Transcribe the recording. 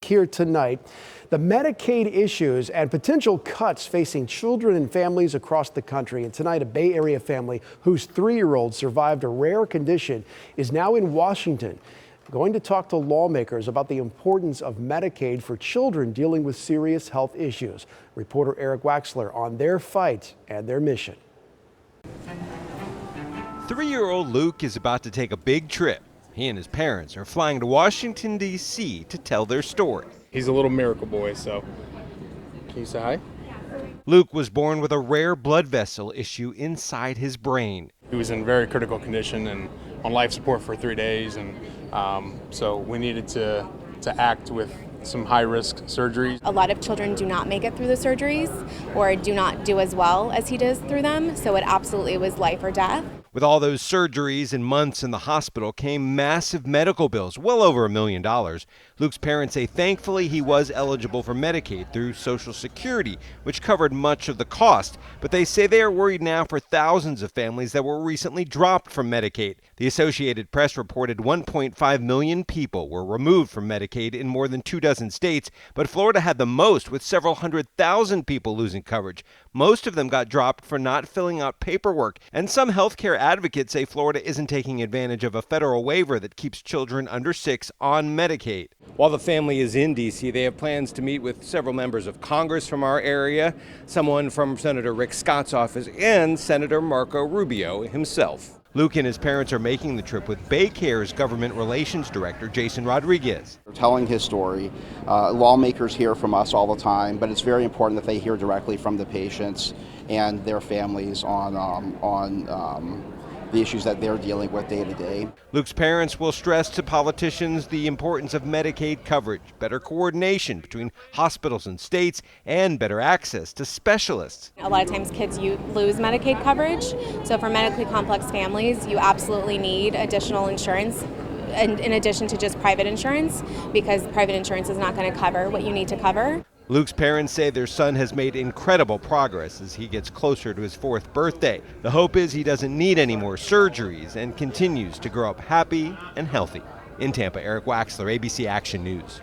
here tonight. The Medicaid issues and potential cuts facing children and families across the country. And tonight, a Bay Area family whose 3-year-old survived a rare condition is now in Washington, going to talk to lawmakers about the importance of Medicaid for children dealing with serious health issues. Reporter Eric Waxler on their fight and their mission. 3-year-old Luke is about to take a big trip. He and his parents are flying to Washington, D.C. to tell their story. He's a little miracle boy, so can you say hi? Luke was born with a rare blood vessel issue inside his brain. He was in very critical condition and on life support for 3 days, and so we needed to act with some high-risk surgeries. A lot of children do not make it through the surgeries or do not do as well as he does through them, so it absolutely was life or death. With all those surgeries and months in the hospital came massive medical bills, well over $1 million. Luke's parents say thankfully he was eligible for Medicaid through Social Security, which covered much of the cost. But they say they are worried now for thousands of families that were recently dropped from Medicaid. The Associated Press reported 1.5 million people were removed from Medicaid in more than 24 states, but Florida had the most, with several 100,000 people losing coverage. Most of them got dropped for not filling out paperwork, and some healthcare advocates say Florida isn't taking advantage of a federal waiver that keeps children under 6 on Medicaid. While the family is in D.C., they have plans to meet with several members of Congress from our area, someone from Senator Rick Scott's office, and Senator Marco Rubio himself. Luke and his parents are making the trip with Baycare's government relations director, Jason Rodriguez. Telling his story. Lawmakers hear from us all the time, but it's very important that they hear directly from the patients and their families on the issues that they're dealing with day to day. Luke's parents will stress to politicians the importance of Medicaid coverage, better coordination between hospitals and states, and better access to specialists. A lot of times kids lose Medicaid coverage, so for medically complex families, you absolutely need additional insurance in addition to just private insurance, because private insurance is not going to cover what you need to cover. Luke's parents say their son has made incredible progress as he gets closer to his 4th birthday. The hope is he doesn't need any more surgeries and continues to grow up happy and healthy. In Tampa, Eric Waxler, ABC Action News.